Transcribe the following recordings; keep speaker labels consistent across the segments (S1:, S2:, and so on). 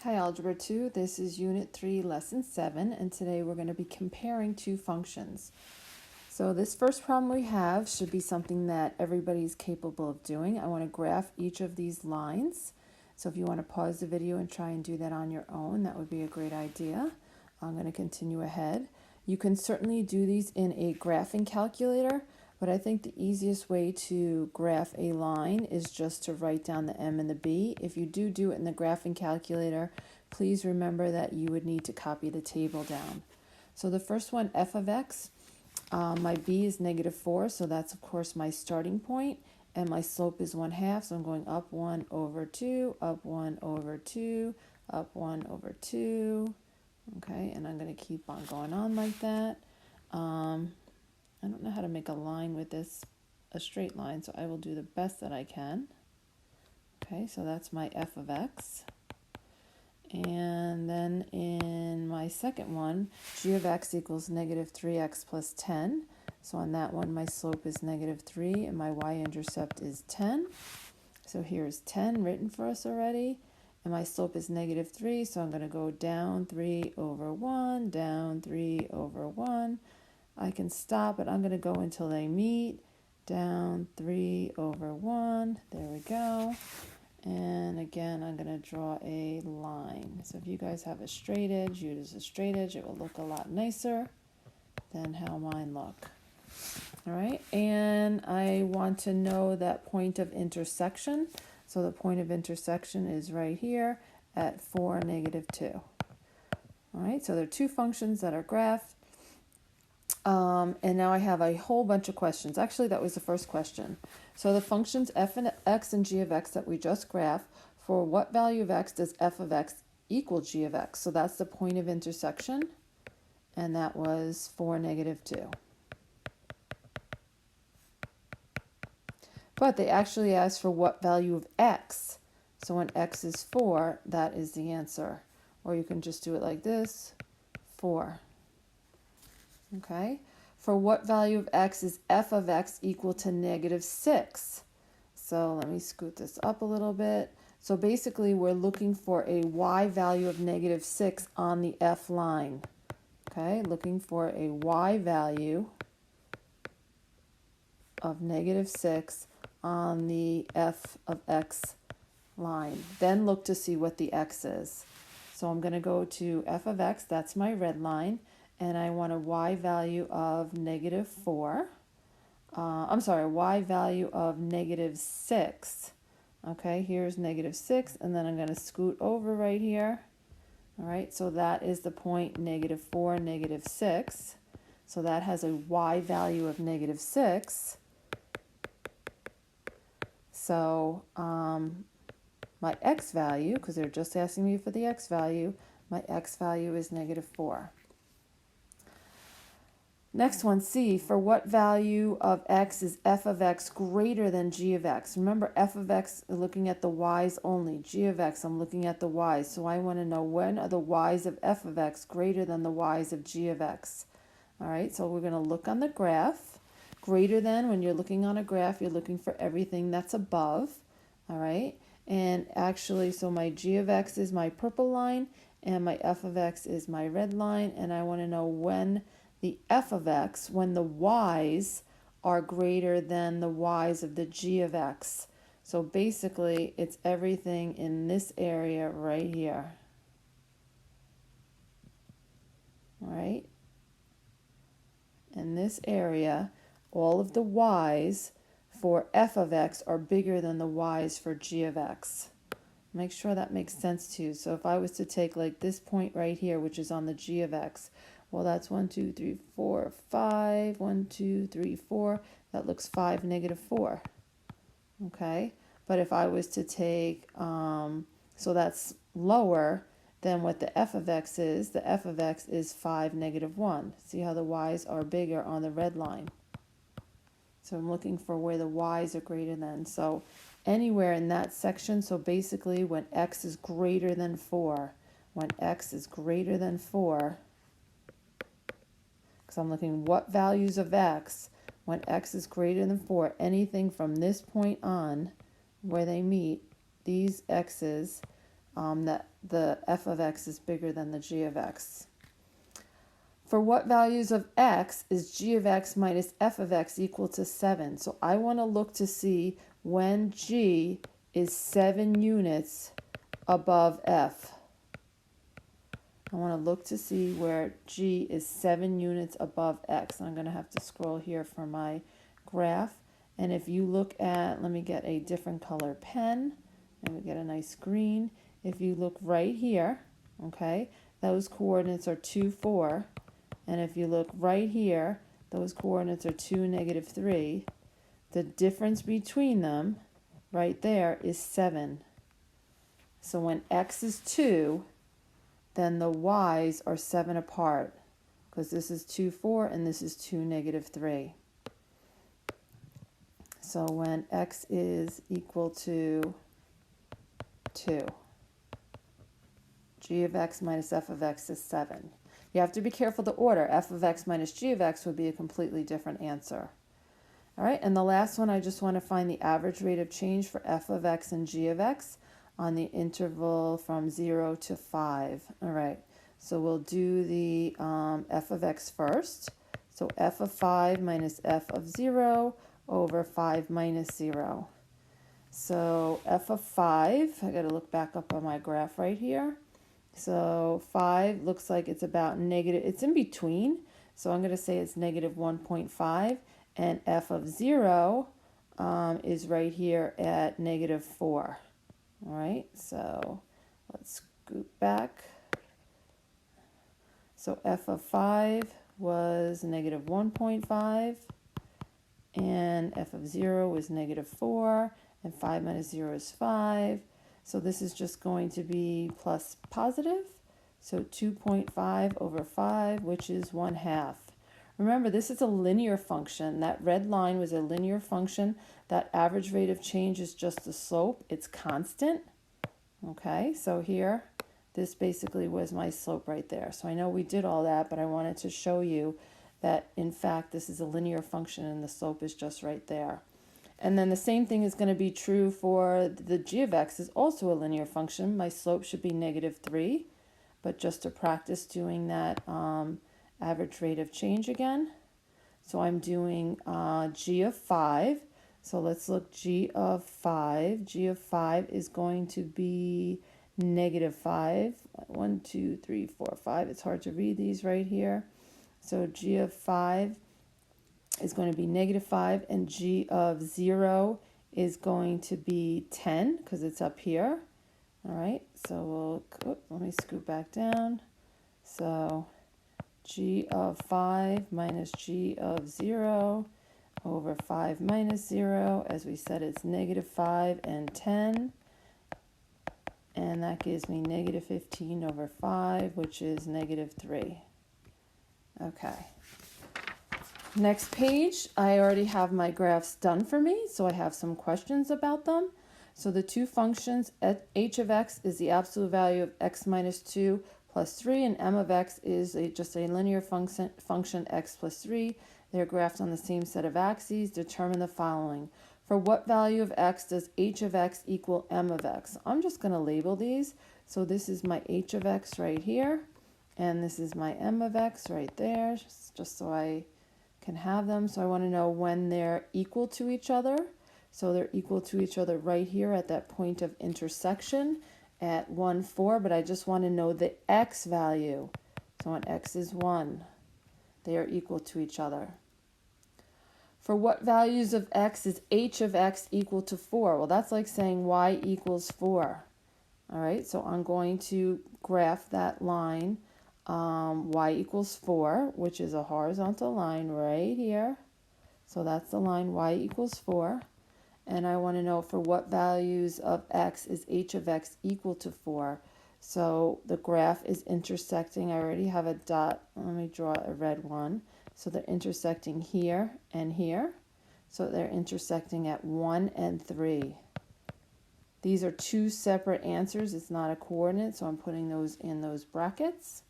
S1: Hi Algebra 2, this is Unit 3, Lesson 7, and today we're going to be comparing two functions. So this first problem we have should be something that everybody's capable of doing. I want to graph each of these lines. So if you want to pause the video and try and do that on your own, that would be a great idea. I'm going to continue ahead. You can certainly do these in a graphing calculator, but I think the easiest way to graph a line is just to write down the m and the b. If you do it in the graphing calculator, please remember that you would need to copy the table down. So the first one, f of x, my b is -4, so that's of course my starting point, and my slope is 1/2, so I'm going up 1 over 2, up 1 over 2, up 1 over 2. Okay, and I'm going to keep on going on like that. I don't know how to make a line with this, a straight line, so I will do the best that I can. Okay, so that's my f of x. And then in my second one, g of x equals -3x plus 10. So on that one, my slope is -3 and my y-intercept is 10. So here's 10 written for us already. And my slope is -3, so I'm going to go down 3 over 1, down 3 over 1. I can stop, but I'm going to go until they meet. Down 3 over 1. There we go. And again, I'm going to draw a line. So if you guys have a straight edge, use a straight edge. It will look a lot nicer than how mine look. All right, and I want to know that point of intersection. So the point of intersection is right here at 4, -2. All right, so there are two functions that are graphed. And now I have a whole bunch of questions. Actually, that was the first question. So the functions f of x and g of x that we just graphed, for what value of x does f of x equal g of x? So that's the point of intersection, and that was 4, -2. But they actually asked for what value of x. So when x is 4, that is the answer. Or you can just do it like this, 4. Okay, for what value of x is f of x equal to -6? So let me scoot this up a little bit. So basically we're looking for a y value of -6 on the f line. Okay, looking for a y value of -6 on the f of x line. Then look to see what the x is. So I'm going to go to f of x, that's my red line. And I want a y value of -4. I'm sorry, y value of -6. Okay, here's -6, and then I'm going to scoot over right here. All right, so that is the point -4, -6. So that has a y value of -6. So my x value, because they're just asking me for the x value, my x value is -4. Next one, C, for what value of x is f of x greater than g of x? Remember, f of x, looking at the y's only. G of x, I'm looking at the y's. So I want to know, when are the y's of f of x greater than the y's of g of x? All right, so we're going to look on the graph. Greater than, when you're looking on a graph, you're looking for everything that's above. All right, and actually, so my g of x is my purple line, and my f of x is my red line, and I want to know when the f of x, when the y's are greater than the y's of the g of x. So basically, it's everything in this area right here. All right? In this area, all of the y's for f of x are bigger than the y's for g of x. Make sure that makes sense to you. So if I was to take like this point right here, which is on the g of x, well, that's 1, 2, 3, 4, 5. 1, 2, 3, 4. That looks 5, -4. Okay, but if I was to take, so that's lower than what the f of x is. The f of x is 5, -1. See how the y's are bigger on the red line. So I'm looking for where the y's are greater than. So anywhere in that section, so basically when x is greater than 4, when x is greater than 4, because I'm looking what values of x, when x is greater than 4, anything from this point on where they meet, these x's, that the f of x is bigger than the g of x. For what values of x is g of x minus f of x equal to 7? So I want to look to see when g is 7 units above f. I want to look to see where g is 7 units above x. I'm going to have to scroll here for my graph. And if you look at, let me get a different color pen, and we get a nice green. If you look right here, okay, those coordinates are 2, 4. And if you look right here, those coordinates are 2, negative 3. The difference between them right there is 7. So when x is 2, then the y's are 7 apart, because this is 2, 4 and this is 2, negative 3. So when x is equal to 2, g of x minus f of x is 7. You have to be careful the order. F of x minus g of x would be a completely different answer. All right, and the last one, I just want to find the average rate of change for f of x and g of x on the interval from 0 to 5. All right, so we'll do the f of x first. So f of 5 minus f of 0 over 5 minus 0. So f of 5, I got to look back up on my graph right here. So 5 looks like it's about negative, it's in between. So I'm going to say it's negative 1.5. And f of 0 is right here at negative 4. All right, so let's scoot back. So f of 5 was negative 1.5. And f of 0 was negative 4. And 5 minus 0 is 5. So this is just going to be plus positive. So 2.5 over 5, which is 1/2. Remember, this is a linear function. That red line was a linear function. That average rate of change is just the slope. It's constant. Okay, so here, this basically was my slope right there. So I know we did all that, but I wanted to show you that, in fact, this is a linear function and the slope is just right there. And then the same thing is going to be true for the g of x is also a linear function. My slope should be negative 3, but just to practice doing that average rate of change again. So I'm doing g of 5. So let's look g of 5. G of 5 is going to be negative 5. 1, 2, 3, 4, 5. It's hard to read these right here. So g of 5 is going to be negative 5, and g of 0 is going to be 10 because it's up here. All right, so let me scoot back down. So g of 5 minus g of 0 over 5 minus 0. As we said, it's negative 5 and 10. And that gives me negative 15 over 5, which is negative 3. Okay. Next page, I already have my graphs done for me, so I have some questions about them. So the two functions, h of x is the absolute value of x minus 2 plus 3, and m of x is just a linear function x plus 3. They're graphed on the same set of axes. Determine the following. For what value of x does h of x equal m of x? I'm just going to label these. So this is my h of x right here, and this is my m of x right there, just so I can have them. So I want to know when they're equal to each other. So they're equal to each other right here at that point of intersection at 1, 4, but I just want to know the x value. So when x is 1, they are equal to each other. For what values of x is h of x equal to 4? Well, that's like saying y equals 4. All right, so I'm going to graph that line. Y equals 4, which is a horizontal line right here. So that's the line y equals 4. And I want to know for what values of x is h of x equal to 4. So the graph is intersecting. I already have a dot. Let me draw a red one. So they're intersecting here and here. So they're intersecting at 1 and 3. These are two separate answers. It's not a coordinate, so I'm putting those in those brackets.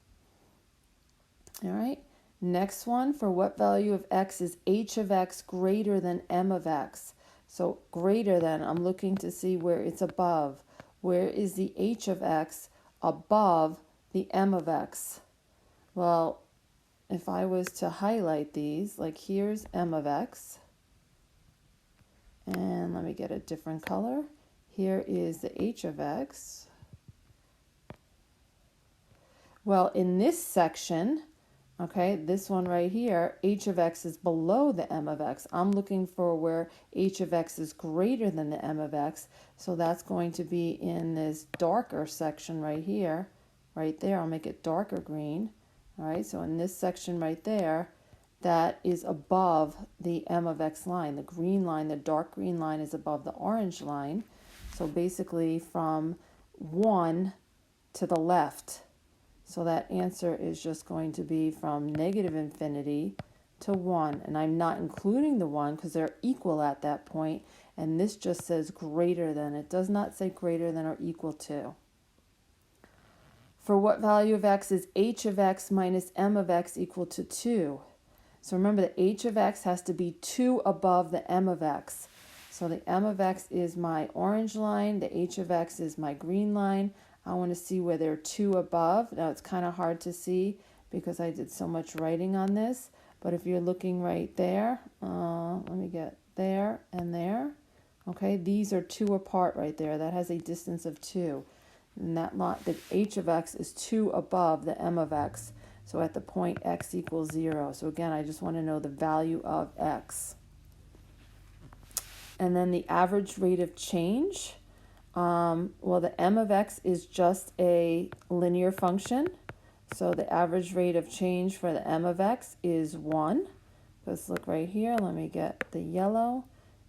S1: All right, next one, for what value of x is h of x greater than m of x? So greater than, I'm looking to see where it's above. where is the h of x above the m of x? Well, if I was to highlight these, like here's m of x, and let me get a different color. Here is the h of x. Well, in this section, okay, this one right here, h of x is below the m of x. I'm looking for where h of x is greater than the m of x, so that's going to be in this darker section right here, right there. I'll make it darker green. All right, so in this section right there, that is above the m of x line. The green line, the dark green line, is above the orange line. So basically from 1 to the left. So that answer is just going to be from negative infinity to 1. And I'm not including the 1 because they're equal at that point. And this just says greater than. It does not say greater than or equal to. For what value of x is h of x minus m of x equal to 2? So remember, the h of x has to be 2 above the m of x. So the m of x is my orange line. The h of x is my green line. I want to see where they're 2 above. Now it's kind of hard to see because I did so much writing on this. But if you're looking right there, let me get there and there. Okay, these are 2 apart right there. That has a distance of 2. And that lot, the h of x is 2 above the m of x. So at the point x equals 0. So again, I just want to know the value of x. And then the average rate of change. Well, the m of x is just a linear function. So the average rate of change for the m of x is 1. Let's look right here. Let me get the yellow.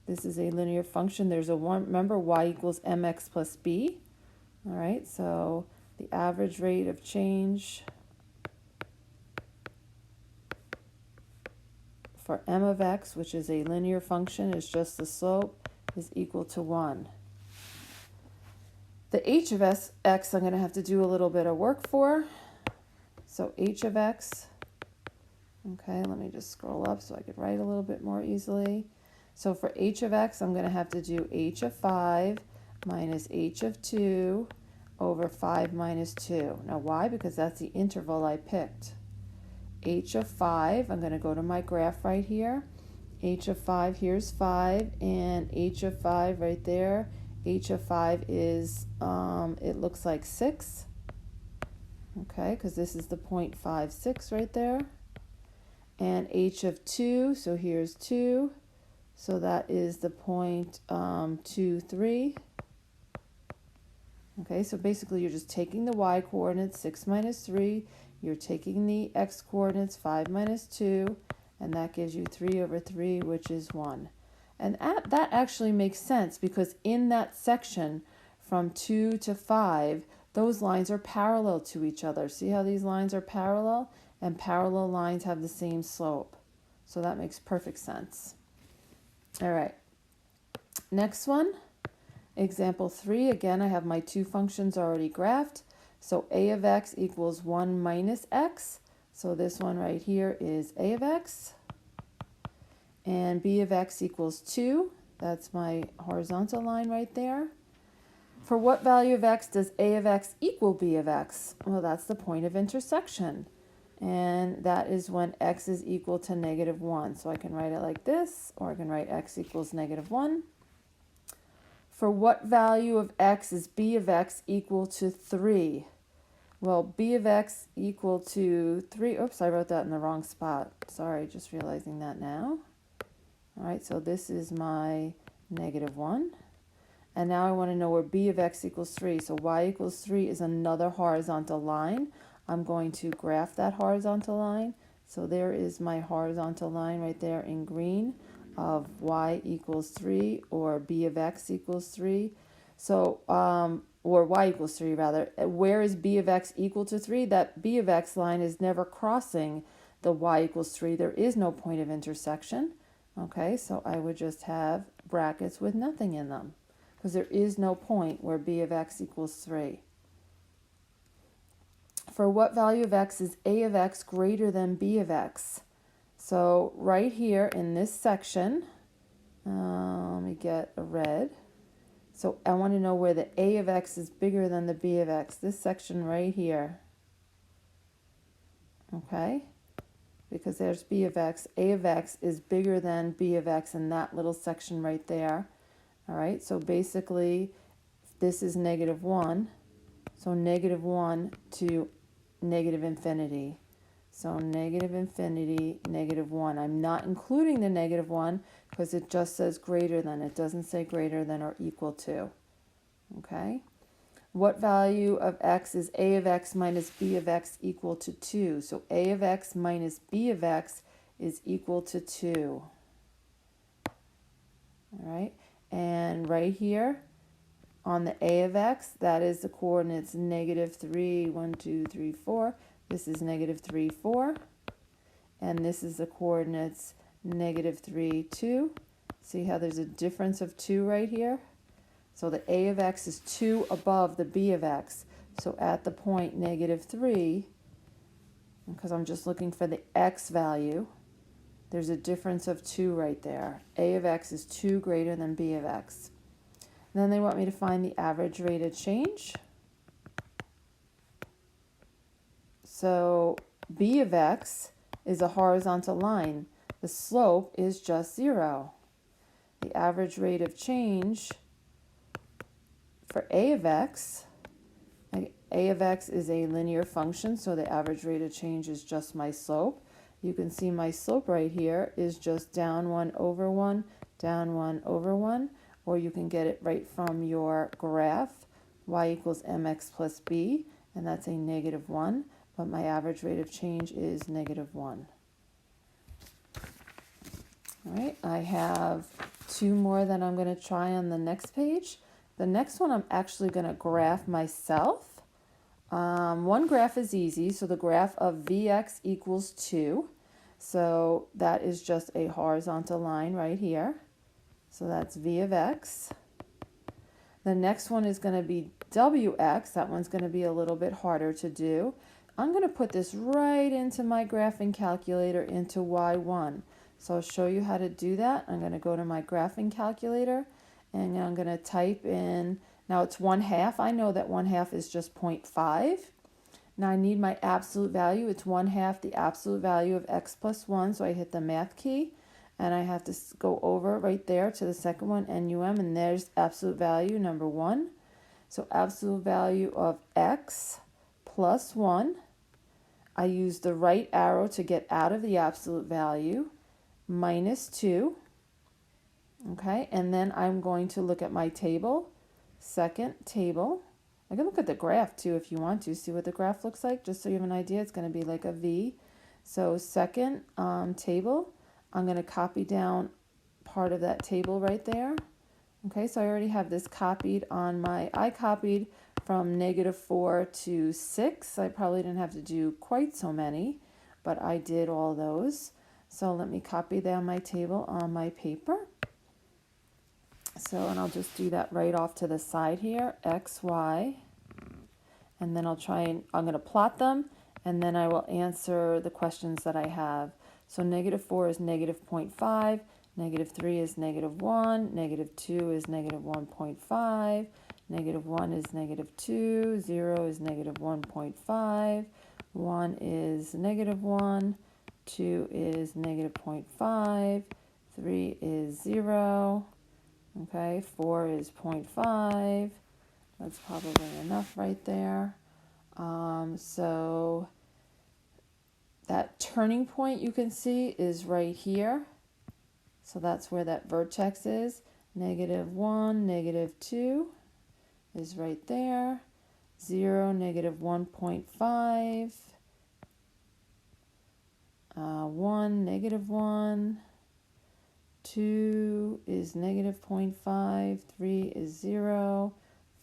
S1: This is a linear function. There's a 1. Remember, y equals mx plus b. All right, so the average rate of change for m of x, which is a linear function, is just the slope, is equal to 1. The h of x I'm going to have to do a little bit of work for. So h of x, okay, let me just scroll up so I could write a little bit more easily. So for h of x, I'm going to have to do h of 5 minus h of 2 over 5 minus 2. Now why? Because that's the interval I picked. H of 5, I'm going to go to my graph right here. H of 5, here's 5, and h of 5 right there. H of 5 is, it looks like 6. Okay, because this is the 0.56 right there. And h of 2, so here's 2. So that is the 0.23. Okay, so basically you're just taking the y coordinates, 6 minus 3. You're taking the x coordinates, 5 minus 2. And that gives you 3 over 3, which is 1. And that actually makes sense because in that section from 2 to 5, those lines are parallel to each other. See how these lines are parallel? And parallel lines have the same slope. So that makes perfect sense. All right. Next one, example 3. Again, I have my 2 functions already graphed. So a of x equals 1 minus x. So this one right here is a of x. And b of x equals 2. That's my horizontal line right there. For what value of x does a of x equal b of x? Well, that's the point of intersection. And that is when x is equal to negative 1. So I can write it like this, or I can write x equals negative 1. For what value of x is b of x equal to 3? Well, b of x equal to 3. Oops, I wrote that in the wrong spot. Sorry, just realizing that now. All right, so this is my negative 1. And now I want to know where b of x equals 3. So y equals 3 is another horizontal line. I'm going to graph that horizontal line. So there is my horizontal line right there in green of y equals 3 or b of x equals 3. So, or y equals 3 rather. Where is b of x equal to 3? That b of x line is never crossing the y equals 3. There is no point of intersection. Okay, so I would just have brackets with nothing in them because there is no point where b of x equals 3. For what value of x is a of x greater than b of x? So right here in this section, let me get a red. So I want to know where the a of x is bigger than the b of x. This section right here. Okay? Because there's b of x. A of x is bigger than b of x in that little section right there. All right? So basically, this is negative 1. So negative 1 to negative infinity. So negative infinity, negative 1. I'm not including the negative 1 because it just says greater than. It doesn't say greater than or equal to. Okay? What value of x is a of x minus b of x equal to 2? So a of x minus b of x is equal to 2. All right? And right here, on the a of x, that is the coordinates negative 3, 1, 2, 3, 4. This is negative 3, 4. And this is the coordinates negative 3, 2. See how there's a difference of 2 right here? So the a of x is 2 above the b of x. So at the point negative 3, because I'm just looking for the x value, there's a difference of 2 right there. A of x is 2 greater than b of x. And then they want me to find the average rate of change. So b of x is a horizontal line. The slope is just 0. The average rate of change for a of x is a linear function, so the average rate of change is just my slope. You can see my slope right here is just down 1 over 1, down 1 over 1, or you can get it right from your graph, y equals mx plus b, and that's a negative 1, but my average rate of change is negative 1. All right, I have 2 more that I'm going to try on the next page. The next one I'm actually going to graph myself. One graph is easy, so the graph of Vx equals 2. So that is just a horizontal line right here. So that's V of x. The next one is going to be Wx. That one's going to be a little bit harder to do. I'm going to put this right into my graphing calculator into y1. So I'll show you how to do that. I'm going to go to my graphing calculator and I'm going to type in, now it's 1/2. I know that 1/2 is just 0.5. Now I need my absolute value. It's 1/2 the absolute value of x plus 1. So I hit the math key and I have to go over right there to the second one, NUM, and there's absolute value number 1. So absolute value of x plus 1. I use the right arrow to get out of the absolute value, minus 2. Okay, and then I'm going to look at my table, second table. I can look at the graph too if you want to, see what the graph looks like, just so you have an idea. It's going to be like a V. So second table, I'm going to copy down part of that table right there. Okay, so I already have this copied on my, I copied from negative 4 to 6. I probably didn't have to do quite so many, but I did all those. So let me copy down my table on my paper. So, and I'll just do that right off to the side here, x, y, and then I'll try and, I'm going to plot them, and then I will answer the questions that I have. So negative 4 is negative 0.5, negative 3 is negative 1, negative 2 is negative 1.5, negative 1 is negative 2, 0 is negative 1.5, 1 is negative 1, 2 is negative 0.5, 3 is 0, okay, 4 is 0.5, that's probably enough right there. So that turning point you can see is right here. So that's where that vertex is. Negative 1, negative 2 is right there. 0, negative 1.5. 1, negative 1. 2 is negative 0.5. 3 is 0.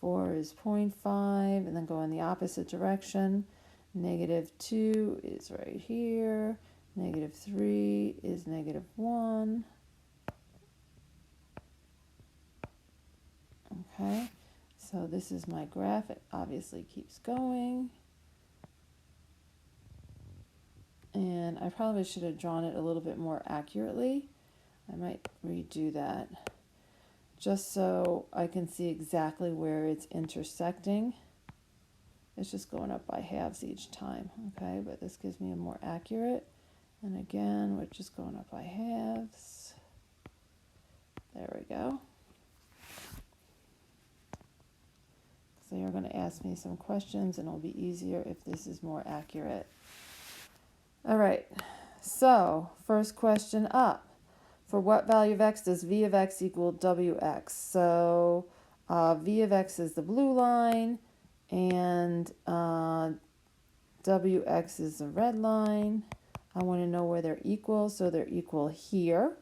S1: 4 is 0.5. And then go in the opposite direction. Negative 2 is right here. Negative 3 is negative 1. Okay, so this is my graph. It obviously keeps going. And I probably should have drawn it a little bit more accurately. I might redo that. just so I can see exactly where it's intersecting. It's just going up by halves each time, okay? But this gives me a more accurate. And again, we're just going up by halves. There we go. So you're going to ask me some questions, and it'll be easier if this is more accurate. All right, so first question up. For what value of x does v of x equal wx? So v of x is the blue line, and wx is the red line. I want to know where they're equal, so they're equal here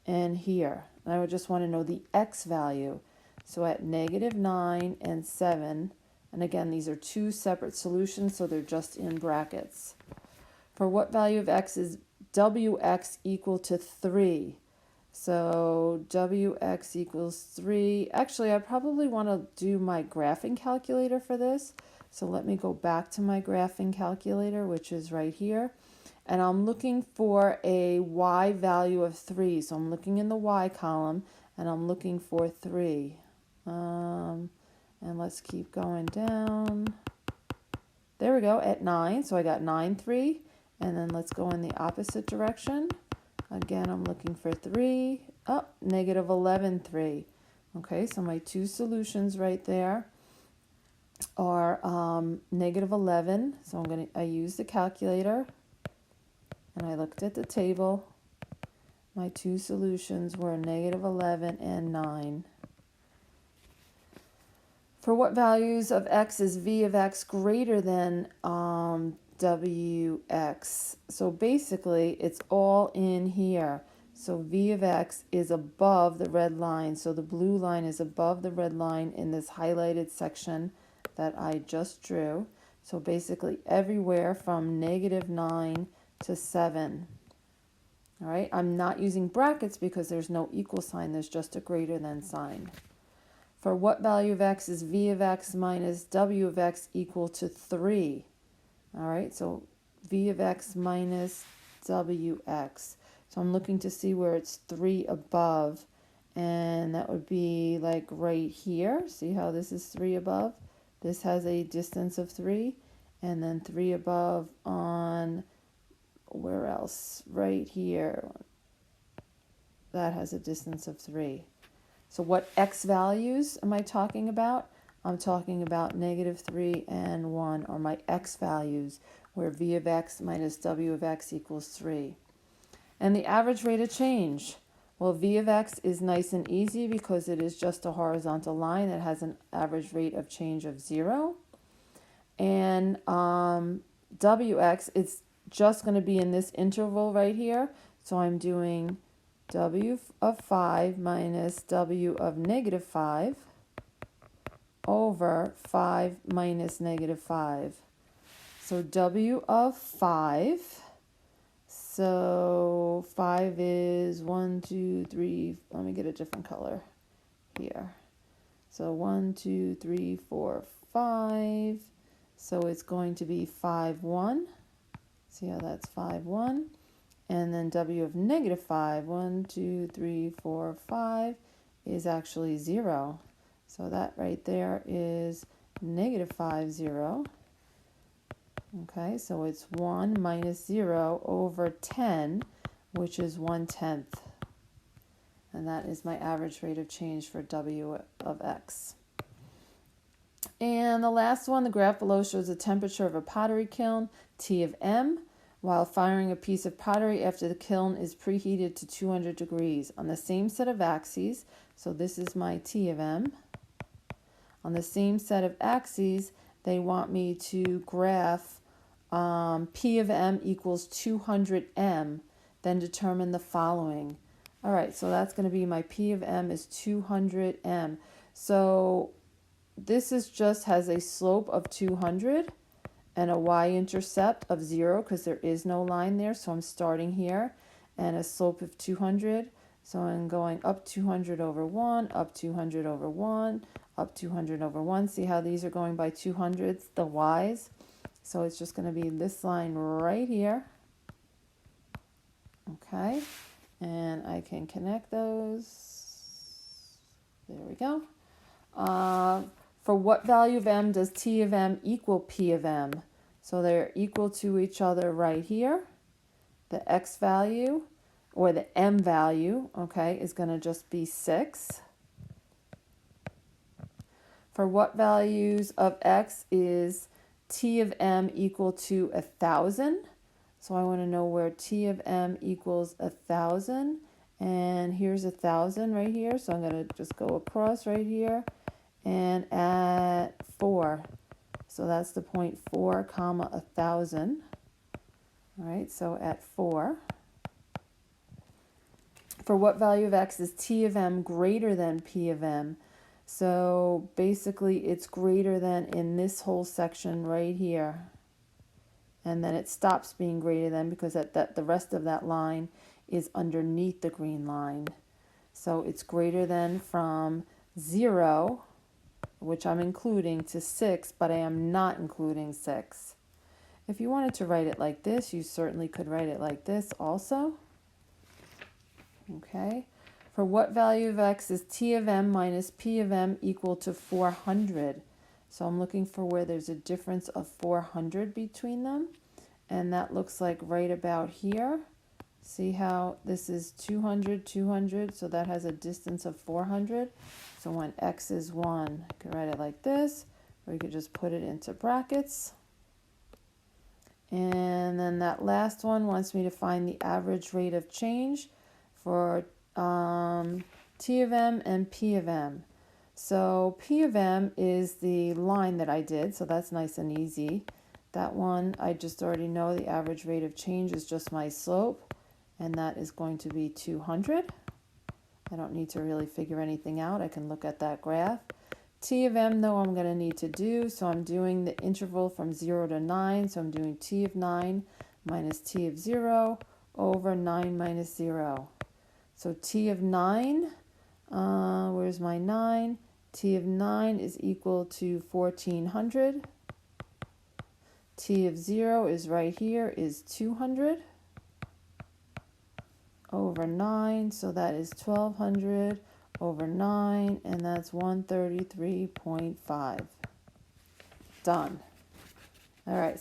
S1: and here. And I would just want to know the x value. So at -9 and 7, and again, these are two separate solutions, so they're just in brackets. For what value of x is wx equal to 3? So wx equals 3. Actually, I probably want to do my graphing calculator for this. So let me go back to my graphing calculator, which is right here. And I'm looking for a y value of 3. So I'm looking in the y column, and I'm looking for 3. And let's keep going down. There we go, at 9. So I got 9, 3. And then let's go in the opposite direction. Again, I'm looking for 3. Oh, -11, 3. Okay, so my two solutions right there are -11. So I use the calculator, and I looked at the table. My two solutions were -11 and 9. For what values of x is v of x greater than wx? So basically, it's all in here. So v of x is above the red line. So the blue line is above the red line in this highlighted section that I just drew. So basically everywhere from -9 to 7. All right, I'm not using brackets because there's no equal sign. There's just a greater than sign. For what value of x is v of x minus w of x equal to 3? All right, so v of x minus wx. So I'm looking to see where it's 3 above, and that would be like right here. See how this is 3 above? This has a distance of 3, and then 3 above on, where else? Right here. That has a distance of 3. So what x values am I talking about? I'm talking about -3 and 1 are my x values, where v of x minus w of x equals 3. And the average rate of change. Well, v of x is nice and easy because it is just a horizontal line that has an average rate of change of 0. And wx, it's just going to be in this interval right here. So I'm doing w of 5 minus w of -5 over 5 minus -5. So w of 5, so 5 is 1, 2, 3, let me get a different color here. So 1, 2, 3, 4, 5. So it's going to be 5, 1. See how that's 5, 1. And then w of -5, 1, 2, 3, 4, 5, is actually 0. So that right there is -5, 0. Okay, so it's 1 minus 0 over 10, which is 1/10. And that is my average rate of change for w of x. And the last one, the graph below shows the temperature of a pottery kiln, T of M, while firing a piece of pottery after the kiln is preheated to 200 degrees on the same set of axes. So this is my T of M. On the same set of axes, they want me to graph P of M equals 200 M, then determine the following. All right, so that's going to be my P of M is 200 M. So this is just has a slope of 200 and a y-intercept of 0 because there is no line there. So I'm starting here, and a slope of 200. So I'm going up 200 over 1, up 200 over 1, up 200 over 1. See how these are going by 200s, the y's? So it's just going to be this line right here. Okay, and I can connect those. There we go. For what value of m does t of m equal p of m? So they're equal to each other right here. The x value, or the m value, okay, is going to just be 6. For what values of x is t of m equal to 1,000? So I want to know where t of m equals 1,000. And here's 1,000 right here. So I'm going to just go across right here and at 4. So that's the point 4 comma 1,000. All right, so at 4. For what value of x is t of m greater than p of m? So basically it's greater than in this whole section right here. And then it stops being greater than because the rest of that line is underneath the green line. So it's greater than from 0, which I'm including, to 6, but I am not including 6. If you wanted to write it like this, you certainly could write it like this also. Okay. For what value of x is t of m minus p of m equal to 400? So I'm looking for where there's a difference of 400 between them. And that looks like right about here. See how this is 200, 200, so that has a distance of 400. So when x is 1, you could write it like this, or you could just put it into brackets. And then that last one wants me to find the average rate of change for t of m and p of m. So p of m is the line that I did, so that's nice and easy. That one, I just already know the average rate of change is just my slope, and that is going to be 200. I don't need to really figure anything out. I can look at that graph. T of m, though, I'm going to need to do, so I'm doing the interval from 0 to 9, so I'm doing t of 9 minus t of 0 over 9 minus 0. So t of 9, where's my 9? T of 9 is equal to 1400. T of 0 is right here, is 200 over 9, so that is 1200 over 9, and that's 133.5. Done. All right.